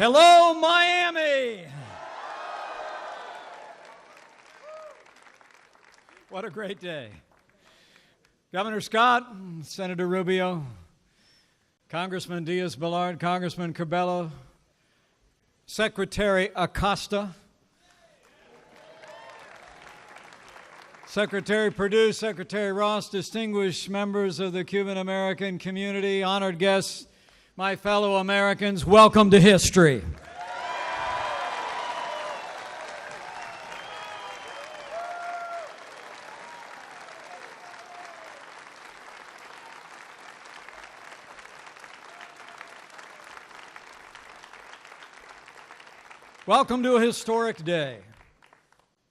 Hello, Miami! What a great day. Governor Scott, Senator Rubio, Congressman Diaz-Balart, Congressman Cabello, Secretary Acosta, Secretary Perdue, Secretary Ross, distinguished members of the Cuban American community, honored guests, my fellow Americans, welcome to history. Welcome to a historic day,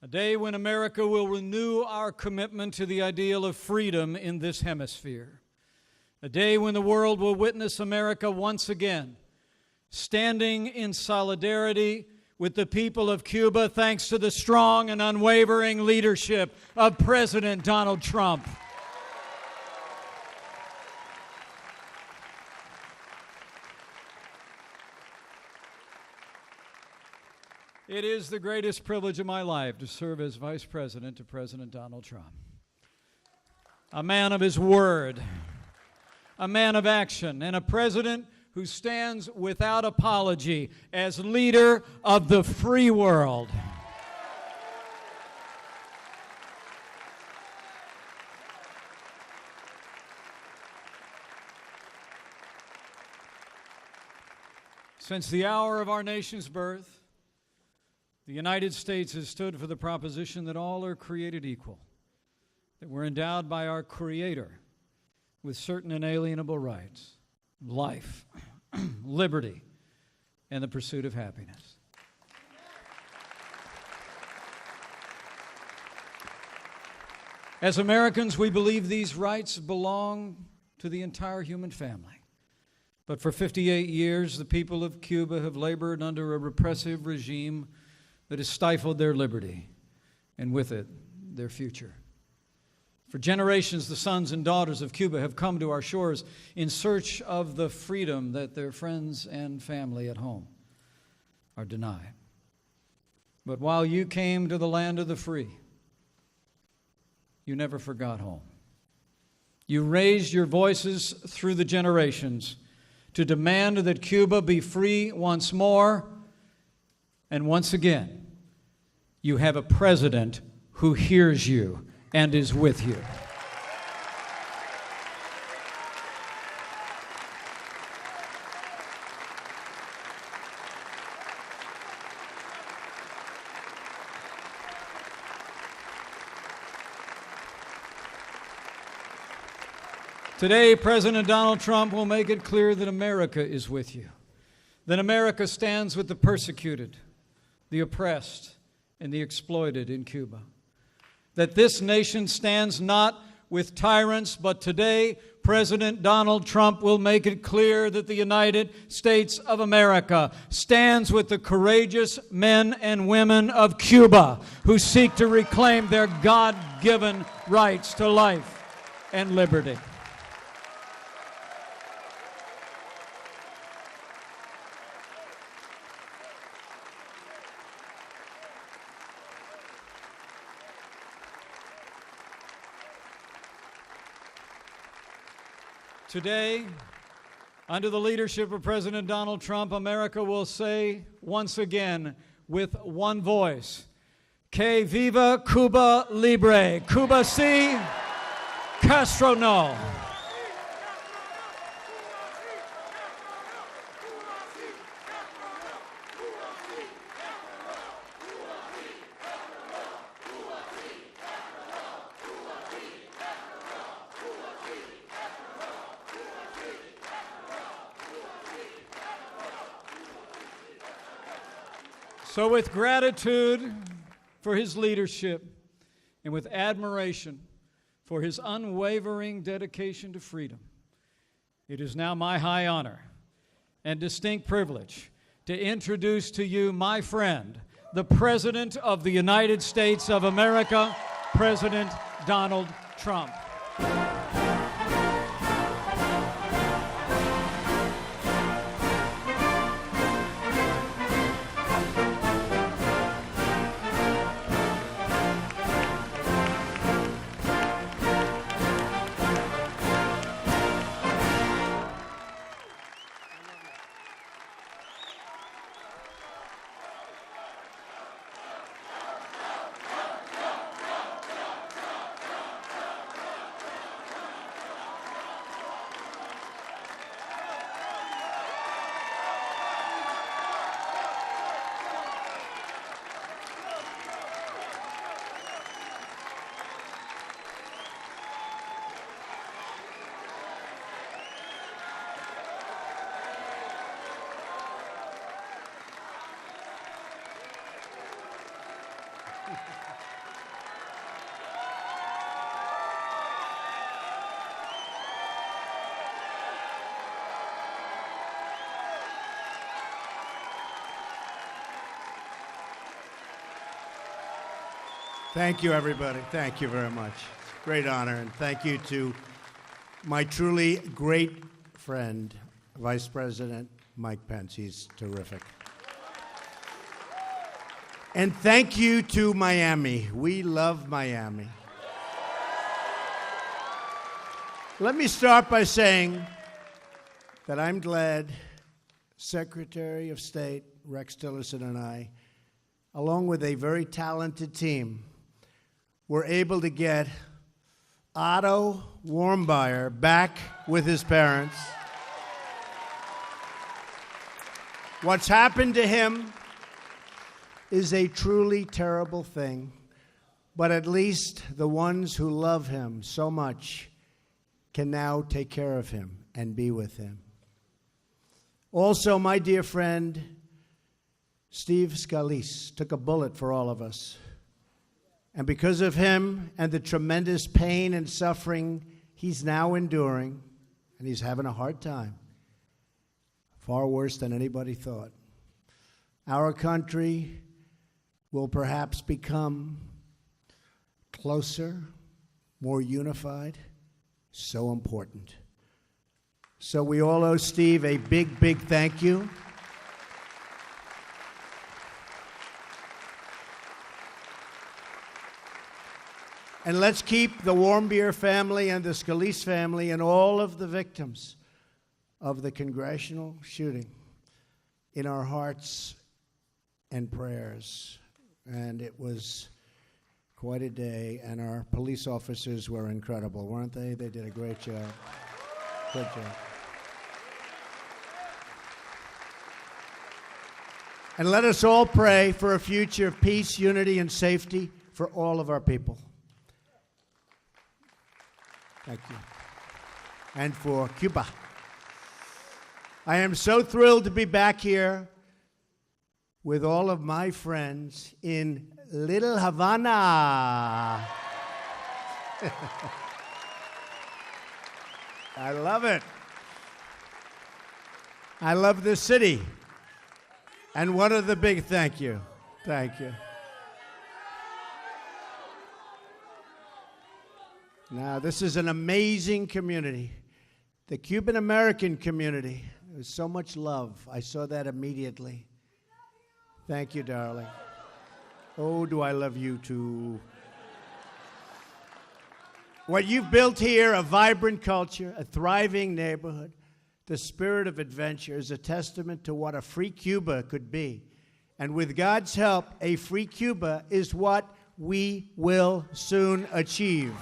a day when America will renew our commitment to the ideal of freedom in this hemisphere, a day when the world will witness America once again standing in solidarity with the people of Cuba thanks to the strong and unwavering leadership of President Donald Trump. It is the greatest privilege of my life to serve as Vice President to President Donald Trump. A man of his word, a man of action, and a president who stands without apology as leader of the free world. Since the hour of our nation's birth, the United States has stood for the proposition that all are created equal, that we're endowed by our Creator with certain inalienable rights, life, liberty, and the pursuit of happiness. As Americans, we believe these rights belong to the entire human family. But for 58 years, the people of Cuba have labored under a repressive regime that has stifled their liberty, and with it, their future. For generations, the sons and daughters of Cuba have come to our shores in search of the freedom that their friends and family at home are denied. But while you came to the land of the free, you never forgot home. You raised your voices through the generations to demand that Cuba be free once more. And once again, you have a president who hears you and is with you. Today, President Donald Trump will make it clear that America is with you, that America stands with the persecuted, the oppressed, and the exploited in Cuba. That this nation stands not with tyrants, but today, President Donald Trump will make it clear that the United States of America stands with the courageous men and women of Cuba who seek to reclaim their God-given rights to life and liberty. Today, under the leadership of President Donald Trump, America will say once again with one voice, Que viva Cuba libre. Cuba sí, Castro no. So with gratitude for his leadership and with admiration for his unwavering dedication to freedom, it is now my high honor and distinct privilege to introduce to you my friend, the President of the United States of America, President Donald Trump. Thank you, everybody. Thank you very much. Great honor, and thank you to my truly great friend, Vice President Mike Pence. He's terrific. And thank you to Miami. We love Miami. Let me start by saying that I'm glad Secretary of State Rex Tillerson and I, along with a very talented team, were able to get Otto Warmbier back with his parents. What's happened to him is a truly terrible thing, but at least the ones who love him so much can now take care of him and be with him. Also, my dear friend, Steve Scalise, took a bullet for all of us. And because of him and the tremendous pain and suffering he's now enduring, and he's having a hard time, far worse than anybody thought, our country will perhaps become closer, more unified, so important. So we all owe Steve a big, big thank you. And let's keep the Warmbier family and the Scalise family and all of the victims of the congressional shooting in our hearts and prayers. And it was quite a day, and our police officers were incredible, weren't they? They did a great job. Good job. And let us all pray for a future of peace, unity, and safety for all of our people. Thank you. And for Cuba. I am so thrilled to be back here with all of my friends in Little Havana. I love it. I love this city. And one of the big thank you. Thank you. Now, this is an amazing community. The Cuban-American community. There's so much love. I saw that immediately. Thank you, darling. Oh, do I love you too. What you've built here, a vibrant culture, a thriving neighborhood, the spirit of adventure, is a testament to what a free Cuba could be. And with God's help, a free Cuba is what we will soon achieve.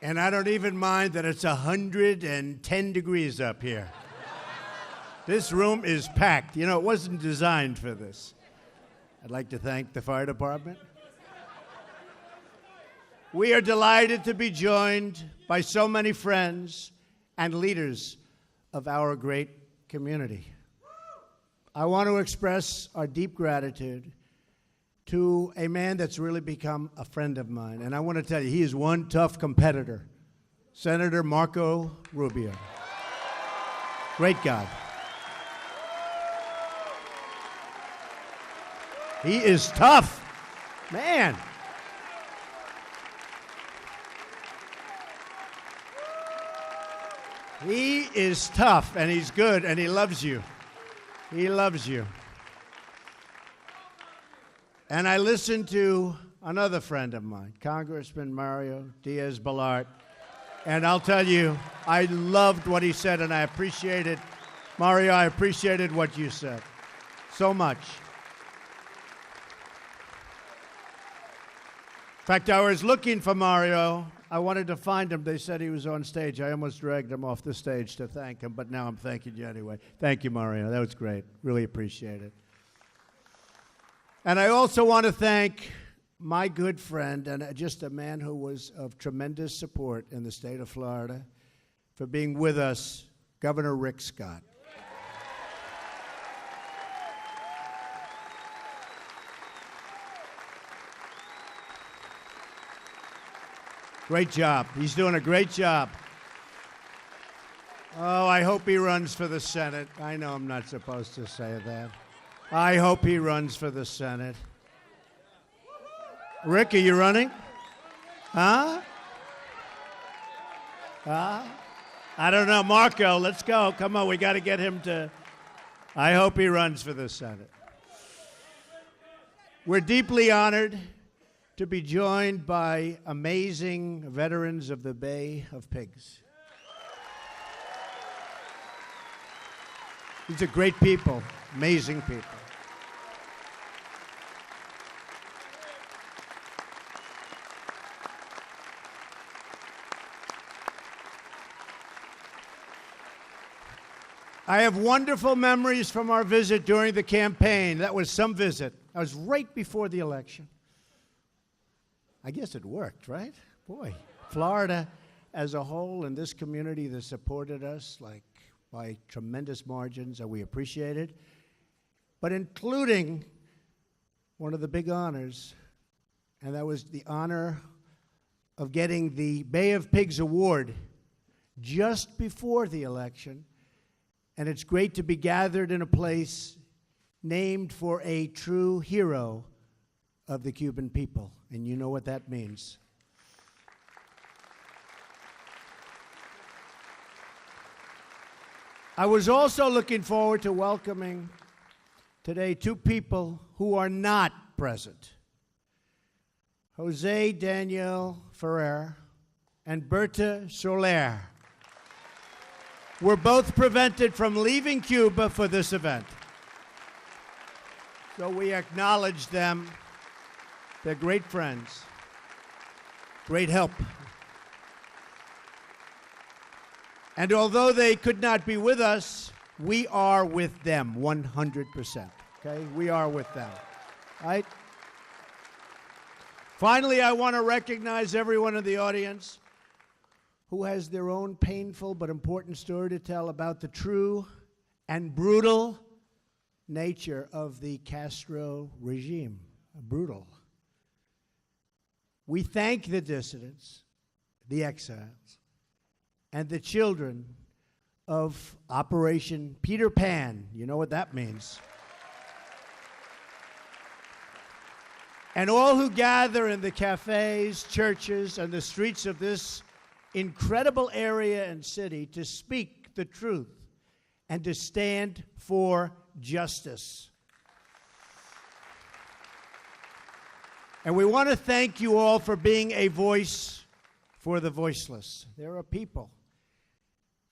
And I don't even mind that it's 110 degrees up here. This room is packed. You know, it wasn't designed for this. I'd like to thank the fire department. We are delighted to be joined by so many friends and leaders of our great community. I want to express our deep gratitude to a man that's really become a friend of mine. And I want to tell you, he is one tough competitor, Senator Marco Rubio. Great guy. He is tough, man. He is tough, and he's good, and he loves you. He loves you. And I listened to another friend of mine, Congressman Mario Diaz-Balart, and I'll tell you, I loved what he said, and I appreciated, Mario, I appreciated what you said so much. In fact, I was looking for Mario. I wanted to find him. They said he was on stage. I almost dragged him off the stage to thank him, but now I'm thanking you anyway. Thank you, Mario. That was great. Really appreciate it. And I also want to thank my good friend and just a man who was of tremendous support in the state of Florida for being with us, Governor Rick Scott. Great job. He's doing a great job. Oh, I hope he runs for the Senate. I know I'm not supposed to say that. I hope he runs for the Senate. Rick, are you running? Huh? I don't know. Marco, let's go. Come on, we got to get him to... I hope he runs for the Senate. We're deeply honored to be joined by amazing veterans of the Bay of Pigs. These are great people, amazing people. I have wonderful memories from our visit during the campaign. That was some visit. That was right before the election. I guess it worked, right? Boy, Florida as a whole and this community that supported us like by tremendous margins, and we appreciate it. But including one of the big honors, and that was the honor of getting the Bay of Pigs Award just before the election. And it's great to be gathered in a place named for a true hero of the Cuban people. And you know what that means. I was also looking forward to welcoming today two people who are not present. Jose Daniel Ferrer and Berta Soler were both prevented from leaving Cuba for this event. So we acknowledge them. They're great friends, great help. And although they could not be with us, we are with them 100%, okay? We are with them, right? Finally, I want to recognize everyone in the audience who has their own painful but important story to tell about the true and brutal nature of the Castro regime. Brutal. We thank the dissidents, the exiles, and the children of Operation Peter Pan. You know what that means. And all who gather in the cafes, churches, and the streets of this incredible area and city to speak the truth and to stand for justice. And we want to thank you all for being a voice for the voiceless. There are people.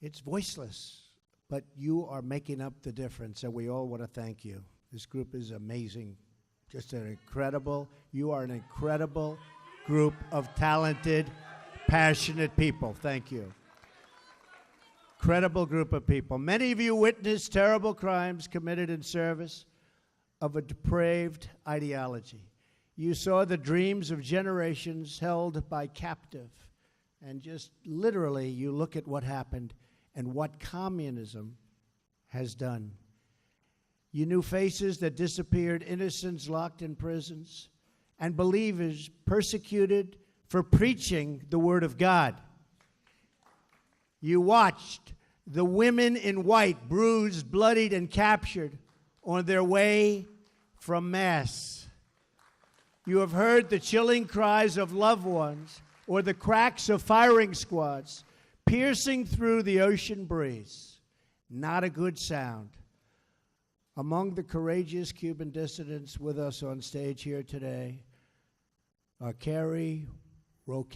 It's voiceless, but you are making up the difference, and we all want to thank you. This group is amazing. Just an incredible, you are an incredible group of talented, passionate people. Thank you. Incredible group of people. Many of you witnessed terrible crimes committed in service of a depraved ideology. You saw the dreams of generations held by captive. And just literally, you look at what happened and what communism has done. You knew faces that disappeared, innocents locked in prisons, and believers persecuted for preaching the Word of God. You watched the women in white, bruised, bloodied, and captured on their way from Mass. You have heard the chilling cries of loved ones or the cracks of firing squads piercing through the ocean breeze. Not a good sound. Among the courageous Cuban dissidents with us on stage here today are Carrie Roque,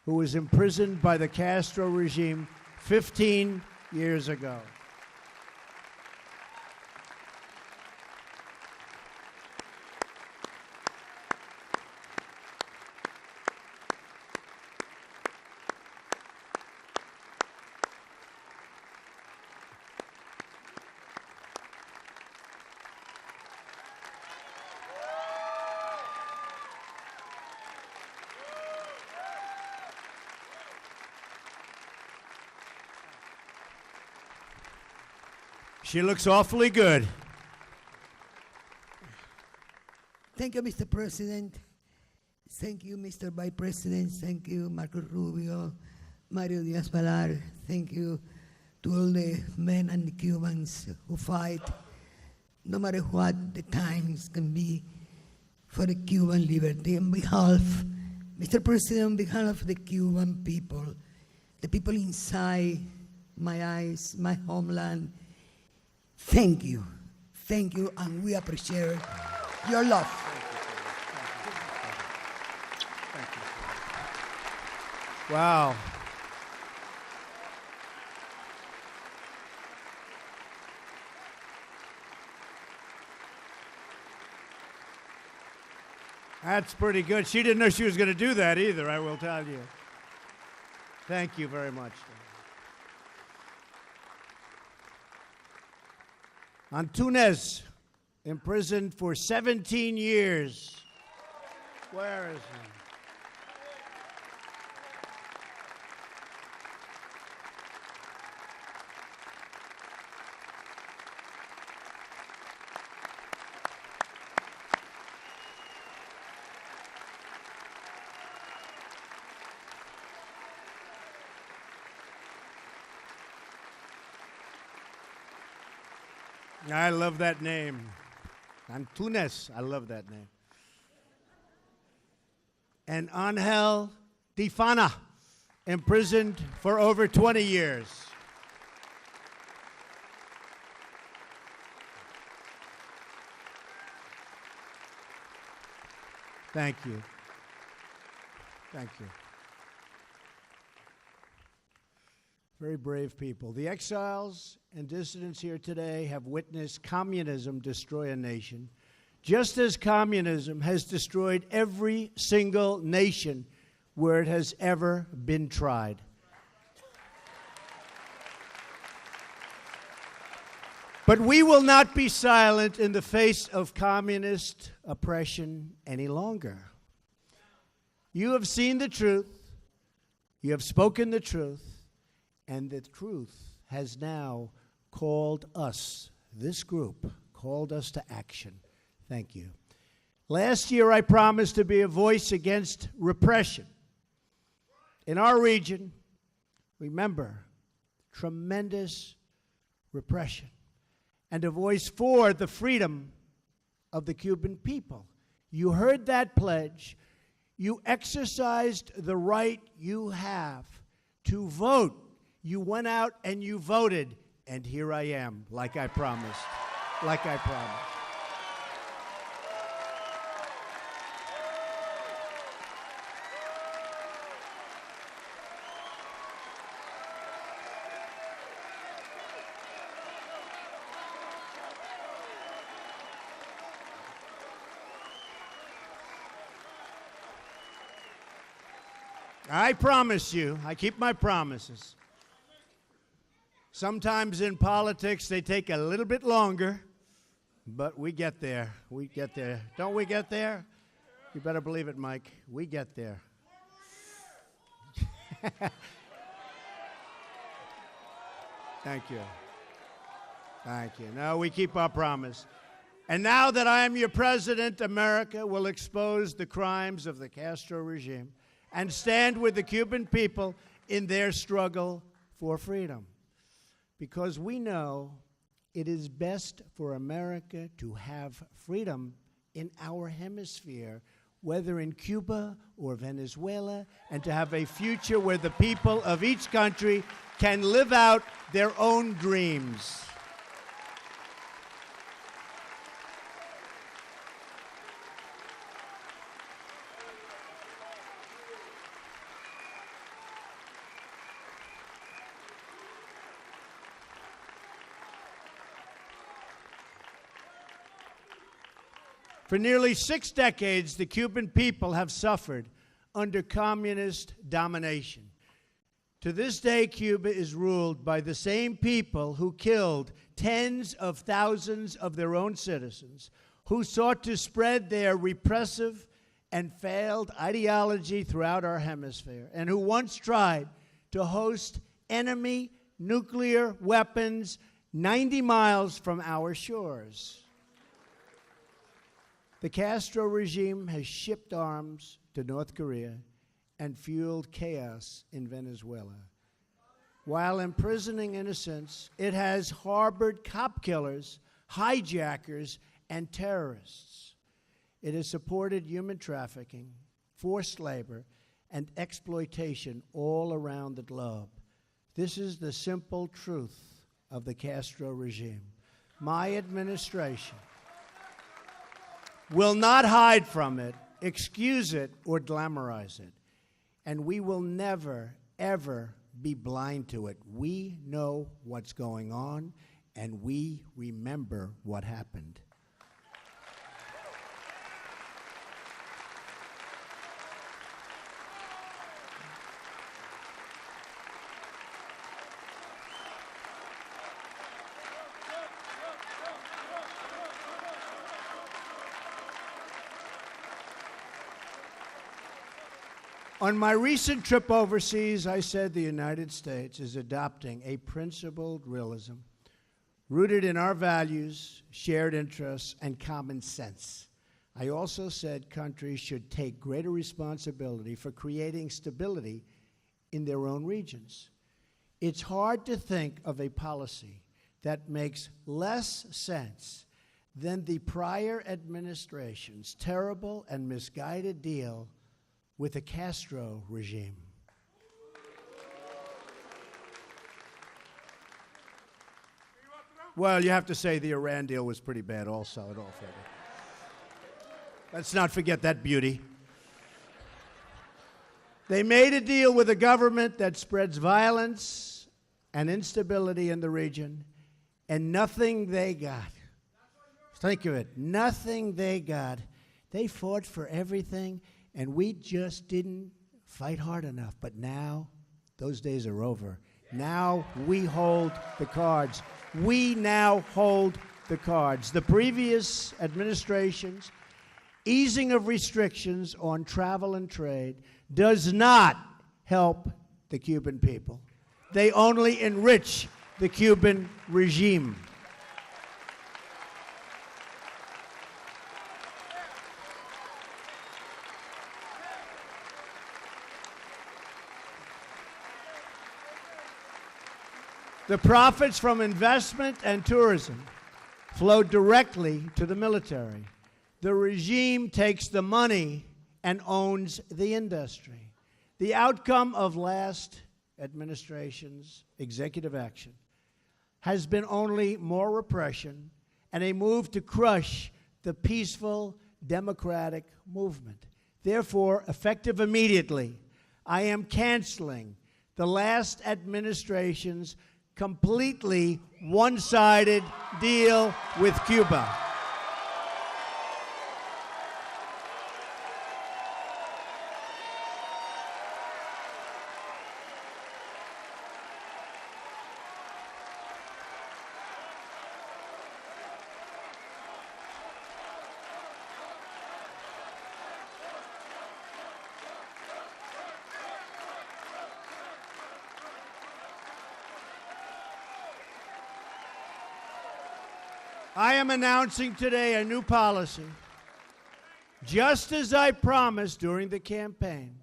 who was imprisoned by the Castro regime 15 years ago. She looks awfully good. Thank you, Mr. President. Thank you, Mr. Vice President. Thank you, Marco Rubio, Mario Diaz-Balart. Thank you to all the men and the Cubans who fight, no matter what the times can be, for the Cuban liberty. On behalf, Mr. President, on behalf of the Cuban people, the people inside my eyes, my homeland, thank you, and we appreciate your love. Wow. That's pretty good. She didn't know she was going to do that either, I will tell you. Thank you very much. Antunes, imprisoned for 17 years. Where is he? I love that name. Antunes, I love that name. And Angel Difana, imprisoned for over 20 years. Thank you. Thank you. Very brave people. The exiles and dissidents here today have witnessed communism destroy a nation, just as communism has destroyed every single nation where it has ever been tried. But we will not be silent in the face of communist oppression any longer. You have seen the truth. You have spoken the truth. And the truth has now called us, this group, called us to action. Thank you. Last year, I promised to be a voice against repression. In our region, remember, tremendous repression. And a voice for the freedom of the Cuban people. You heard that pledge. You exercised the right you have to vote. You went out and you voted, and here I am, like I promised. Like I promised. I promise you, I keep my promises. Sometimes in politics, they take a little bit longer, but we get there. We get there. Don't we get there? You better believe it, Mike. We get there. Thank you. Thank you. No, we keep our promise. And now that I am your president, America will expose the crimes of the Castro regime and stand with the Cuban people in their struggle for freedom. Because we know it is best for America to have freedom in our hemisphere, whether in Cuba or Venezuela, and to have a future where the people of each country can live out their own dreams. For nearly 6 decades, the Cuban people have suffered under communist domination. To this day, Cuba is ruled by the same people who killed tens of thousands of their own citizens, who sought to spread their repressive and failed ideology throughout our hemisphere, and who once tried to host enemy nuclear weapons 90 miles from our shores. The Castro regime has shipped arms to North Korea and fueled chaos in Venezuela. While imprisoning innocents, it has harbored cop killers, hijackers, and terrorists. It has supported human trafficking, forced labor, and exploitation all around the globe. This is the simple truth of the Castro regime. My administration will not hide from it, excuse it, or glamorize it. And we will never, ever be blind to it. We know what's going on, and we remember what happened. On my recent trip overseas, I said the United States is adopting a principled realism rooted in our values, shared interests, and common sense. I also said countries should take greater responsibility for creating stability in their own regions. It's hard to think of a policy that makes less sense than the prior administration's terrible and misguided deal with the Castro regime. Well, you have to say the Iran deal was pretty bad also, at all fair. Let's not forget that beauty. They made a deal with a government that spreads violence and instability in the region, and nothing they got. Think of it, nothing they got. They fought for everything, and we just didn't fight hard enough. But now, those days are over. Now we hold the cards. We now hold the cards. The previous administration's easing of restrictions on travel and trade does not help the Cuban people. They only enrich the Cuban regime. The profits from investment and tourism flow directly to the military. The regime takes the money and owns the industry. The outcome of last administration's executive action has been only more repression and a move to crush the peaceful democratic movement. Therefore, effective immediately, I am canceling the last administration's completely one-sided deal with Cuba. I am announcing today a new policy, just as I promised during the campaign.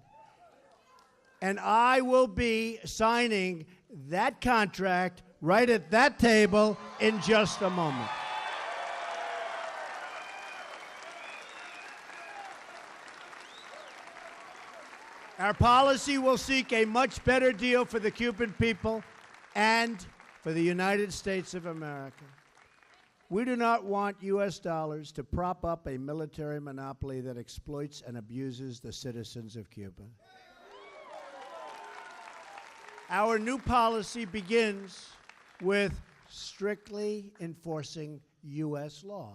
And I will be signing that contract right at that table in just a moment. Our policy will seek a much better deal for the Cuban people and for the United States of America. We do not want U.S. dollars to prop up a military monopoly that exploits and abuses the citizens of Cuba. Our new policy begins with strictly enforcing U.S. law.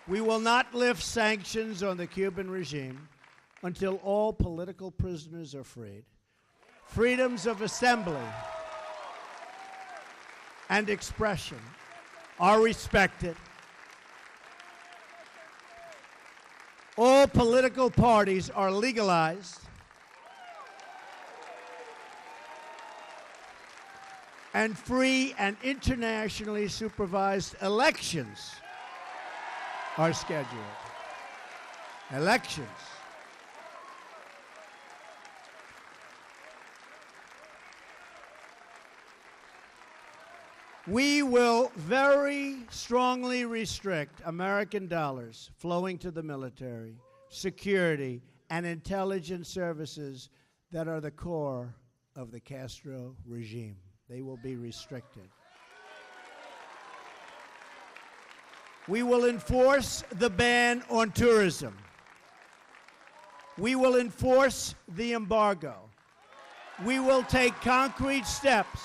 We will not lift sanctions on the Cuban regime until all political prisoners are freed, freedoms of assembly and expression are respected, all political parties are legalized, and free and internationally supervised elections are scheduled. Elections. We will very strongly restrict American dollars flowing to the military, security, and intelligence services that are the core of the Castro regime. They will be restricted. We will enforce the ban on tourism. We will enforce the embargo. We will take concrete steps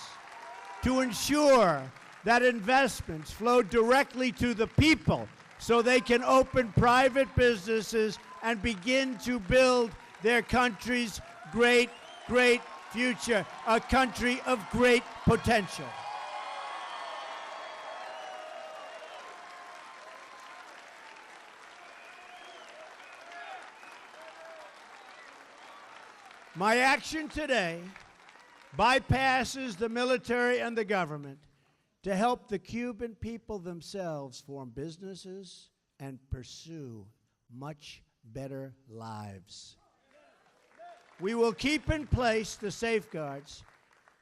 to ensure that investments flow directly to the people so they can open private businesses and begin to build their country's great, great future, a country of great potential. My action today bypasses the military and the government to help the Cuban people themselves form businesses and pursue much better lives. We will keep in place the safeguards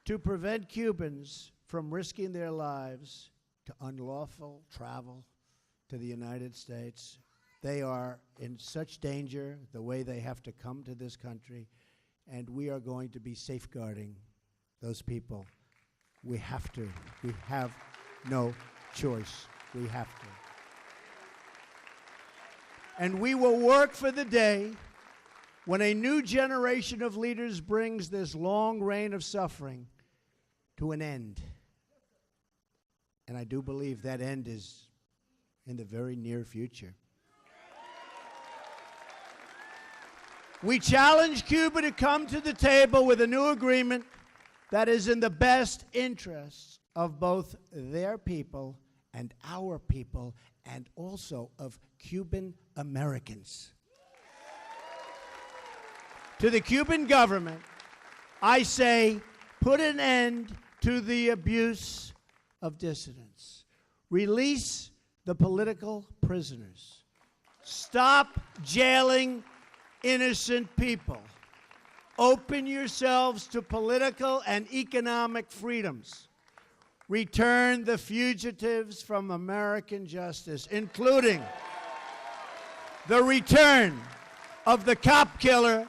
to prevent Cubans from risking their lives to unlawful travel to the United States. They are in such danger the way they have to come to this country, and we are going to be safeguarding those people. We have to. We have no choice. We have to. And we will work for the day when a new generation of leaders brings this long reign of suffering to an end. And I do believe that end is in the very near future. We challenge Cuba to come to the table with a new agreement that is in the best interests of both their people and our people, and also of Cuban Americans. To the Cuban government, I say, put an end to the abuse of dissidents. Release the political prisoners. Stop jailing innocent people. Open yourselves to political and economic freedoms. Return the fugitives from American justice, including the return of the cop killer,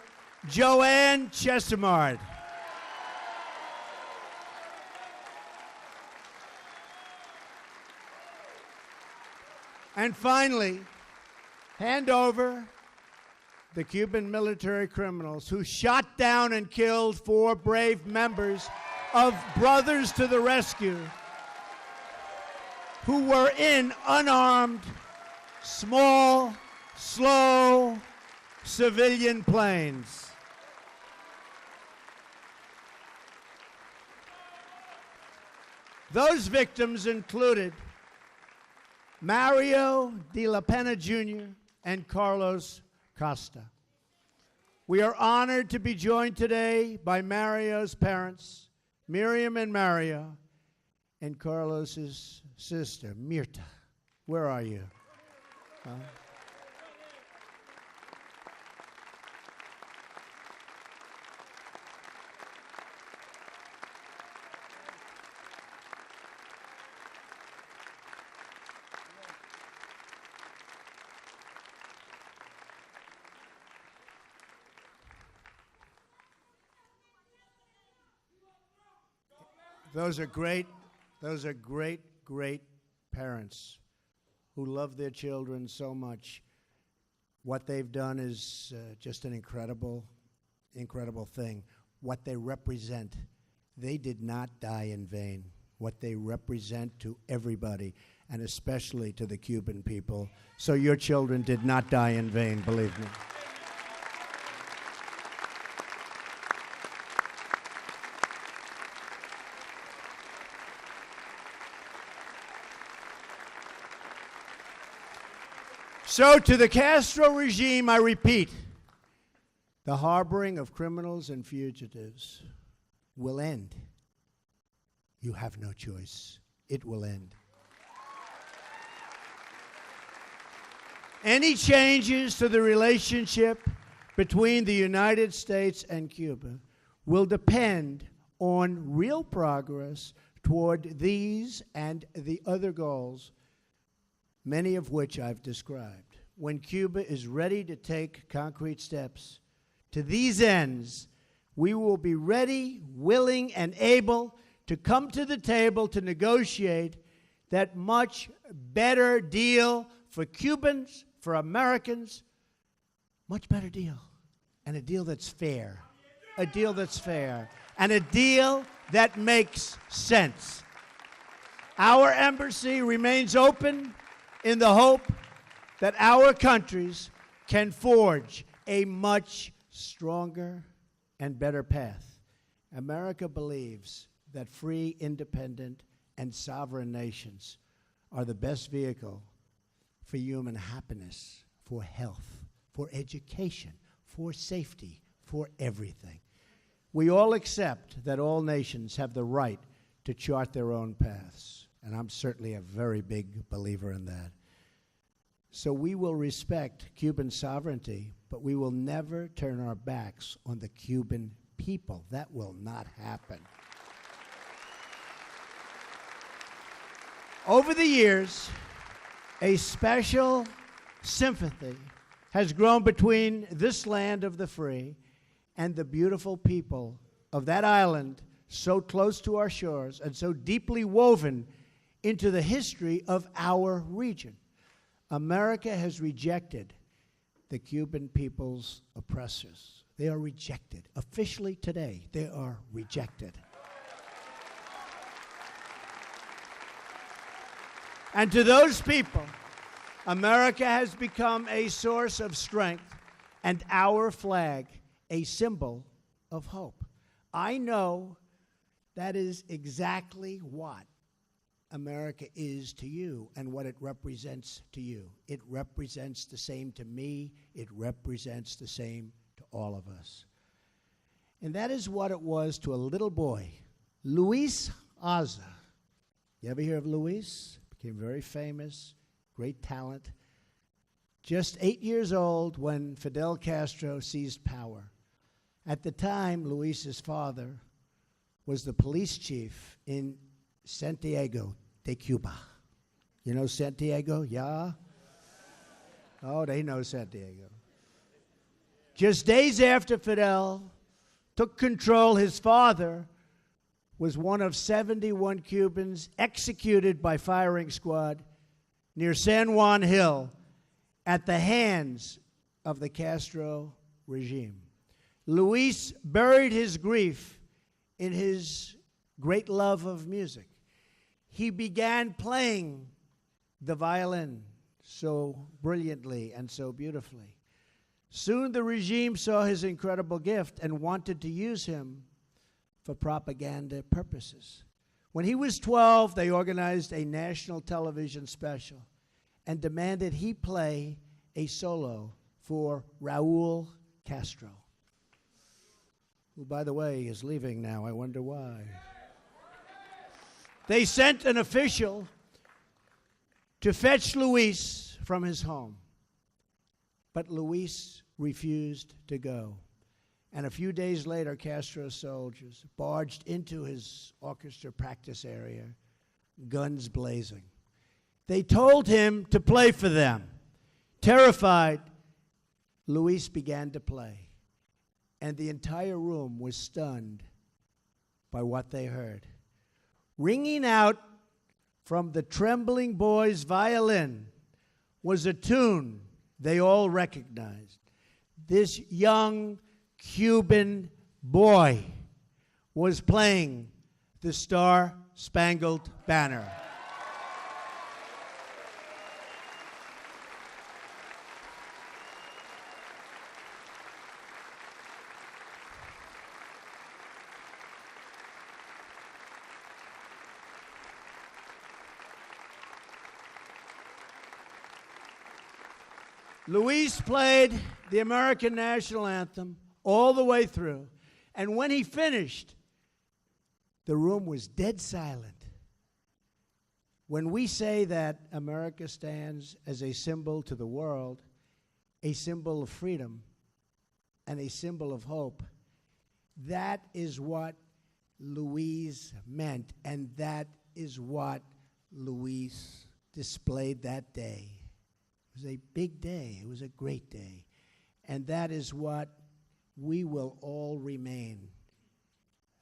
Joanne Chesimard. And finally, hand over the Cuban military criminals who shot down and killed 4 brave members of Brothers to the Rescue, who were in unarmed, small, slow civilian planes. Those victims included Mario de la Pena Jr. and Carlos Costa. We are honored to be joined today by Mario's parents, Miriam and Mario, and Carlos's sister, Mirta. Where are you? Those are great, great parents who love their children so much. What they've done is just an incredible, incredible thing. What they represent, they did not die in vain. what they represent to everybody, and especially to the Cuban people. So your children did not die in vain, believe me. So to the Castro regime, I repeat, the harboring of criminals and fugitives will end. You have no choice. It will end. Any changes to the relationship between the United States and Cuba will depend on real progress toward these and the other goals, many of which I've described. When Cuba is ready to take concrete steps to these ends, we will be ready, willing, and able to come to the table to negotiate that much better deal for Cubans, for Americans, much better deal. And a deal that's fair. A deal that's fair. And a deal that makes sense. Our embassy remains open in the hope that our countries can forge a much stronger and better path. America believes that free, independent, and sovereign nations are the best vehicle for human happiness, for health, for education, for safety, for everything. We all accept that all nations have the right to chart their own paths, and I'm certainly a very big believer in that. So we will respect Cuban sovereignty, but we will never turn our backs on the Cuban people. That will not happen. Over the years, a special sympathy has grown between this land of the free and the beautiful people of that island so close to our shores and so deeply woven into the history of our region. America has rejected the Cuban people's oppressors. They are rejected. Officially today, they are rejected. And to those people, America has become a source of strength and our flag a symbol of hope. I know that is exactly what America is to you and what it represents to you. It represents the same to me. It represents the same to all of us. And that is what it was to a little boy, Luis Aza. You ever hear of Luis? Became very famous, great talent. Just 8 years old when Fidel Castro seized power. At the time, Luis's father was the police chief in Santiago de Cuba. You know Santiago? Yeah? Oh, they know Santiago. Just days after Fidel took control, his father was one of 71 Cubans executed by firing squad near San Juan Hill at the hands of the Castro regime. Luis buried his grief in his great love of music. He began playing the violin so brilliantly and so beautifully. Soon the regime saw his incredible gift and wanted to use him for propaganda purposes. When he was 12, they organized a national television special and demanded he play a solo for Raul Castro, who, by the way, is leaving now. I wonder why. They sent an official to fetch Luis from his home, but Luis refused to go. And a few days later, Castro's soldiers barged into his orchestra practice area, guns blazing. They told him to play for them. Terrified, Luis began to play, and the entire room was stunned by what they heard. Ringing out from the trembling boy's violin was a tune they all recognized. This young Cuban boy was playing the Star-Spangled Banner. Luis played the American national anthem all the way through. And when he finished, the room was dead silent. When we say that America stands as a symbol to the world, a symbol of freedom, and a symbol of hope, that is what Luis meant, and that is what Luis displayed that day. It was a big day. It was a great day. And that is what we will all remain.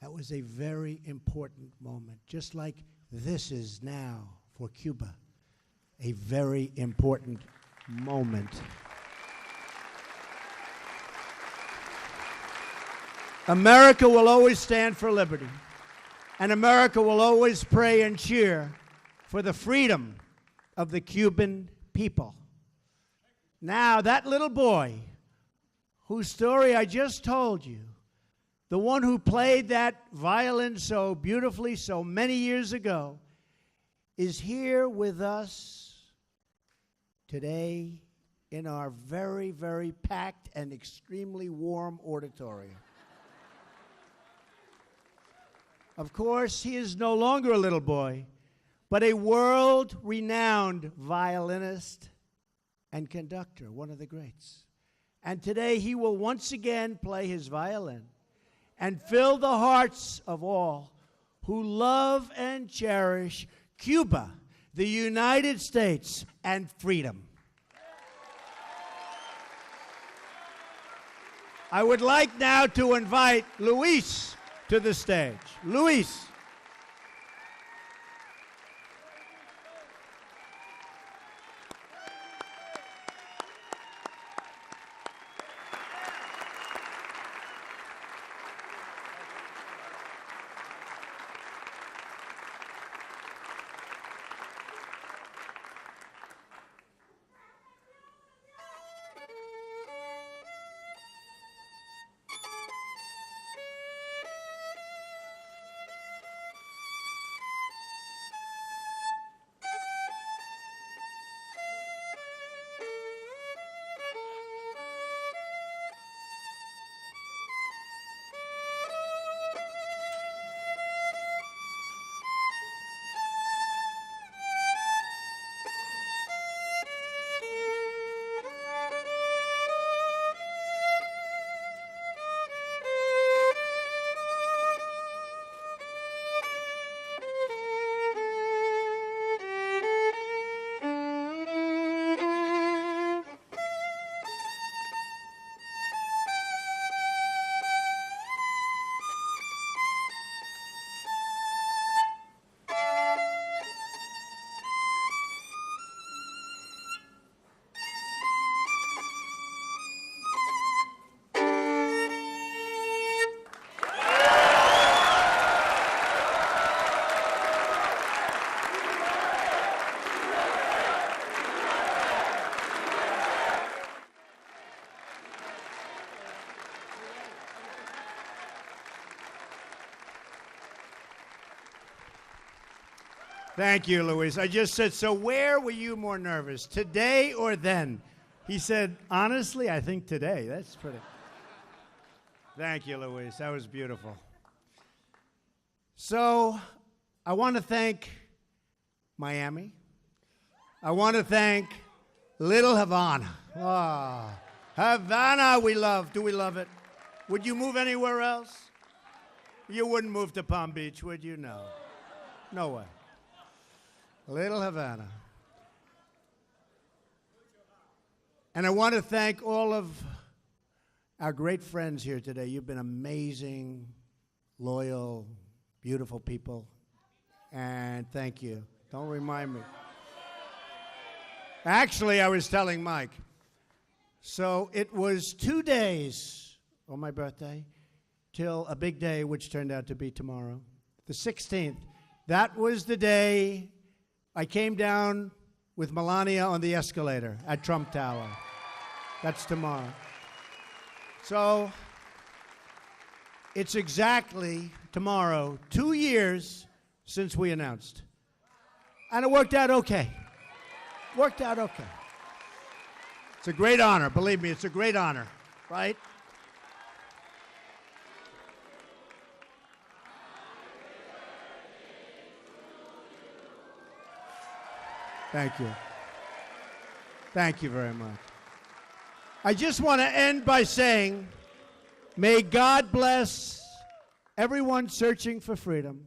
That was a very important moment, just like this is now for Cuba, a very important moment. America will always stand for liberty, and America will always pray and cheer for the freedom of the Cuban people. Now, that little boy whose story I just told you, the one who played that violin so beautifully so many years ago, is here with us today in our very, very packed and extremely warm auditorium. Of course, he is no longer a little boy, but a world-renowned violinist and conductor, one of the greats. And today he will once again play his violin and fill the hearts of all who love and cherish Cuba, the United States, and freedom. I would like now to invite Luis to the stage. Luis. Thank you, Luis. I just said, so where were you more nervous, today or then? He said, honestly, I think today. That's pretty. Thank you, Luis. That was beautiful. So I want to thank Miami. I want to thank Little Havana. Ah, Havana we love. Do we love it? Would you move anywhere else? You wouldn't move to Palm Beach, would you? No. No way. Little Havana. And I want to thank all of our great friends here today. You've been amazing, loyal, beautiful people. And thank you. Don't remind me. Actually, I was telling Mike. So it was 2 days on my birthday till a big day, which turned out to be tomorrow, The 16th. That was the day I came down with Melania on the escalator at Trump Tower. That's tomorrow. So it's exactly tomorrow, 2 years since we announced. And it worked out okay. Worked out okay. It's a great honor. Believe me, it's a great honor, right? Thank you. Thank you very much. I just want to end by saying, may God bless everyone searching for freedom.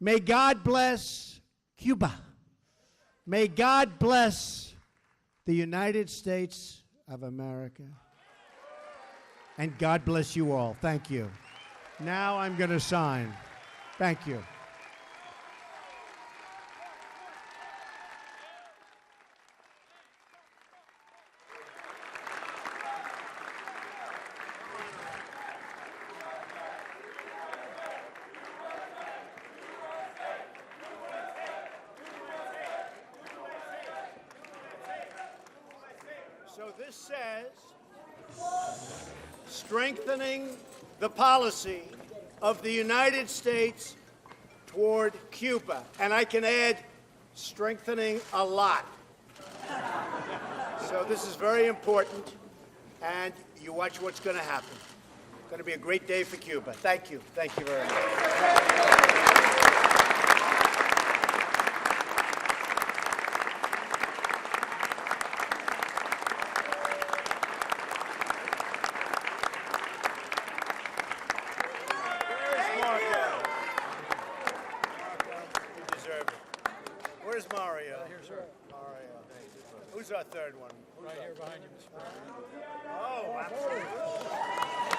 May God bless Cuba. May God bless the United States of America. And God bless you all. Thank you. Now I'm going to sign. Thank you. So this says, strengthening the policy of the United States toward Cuba. And I can add, strengthening a lot. So this is very important, and you watch what's going to happen. It's going to be a great day for Cuba. Thank you. Thank you very much. Where's Mario? Here, sir. Mario. Who's our third one? Right here behind you, Mr. President. Oh, absolutely.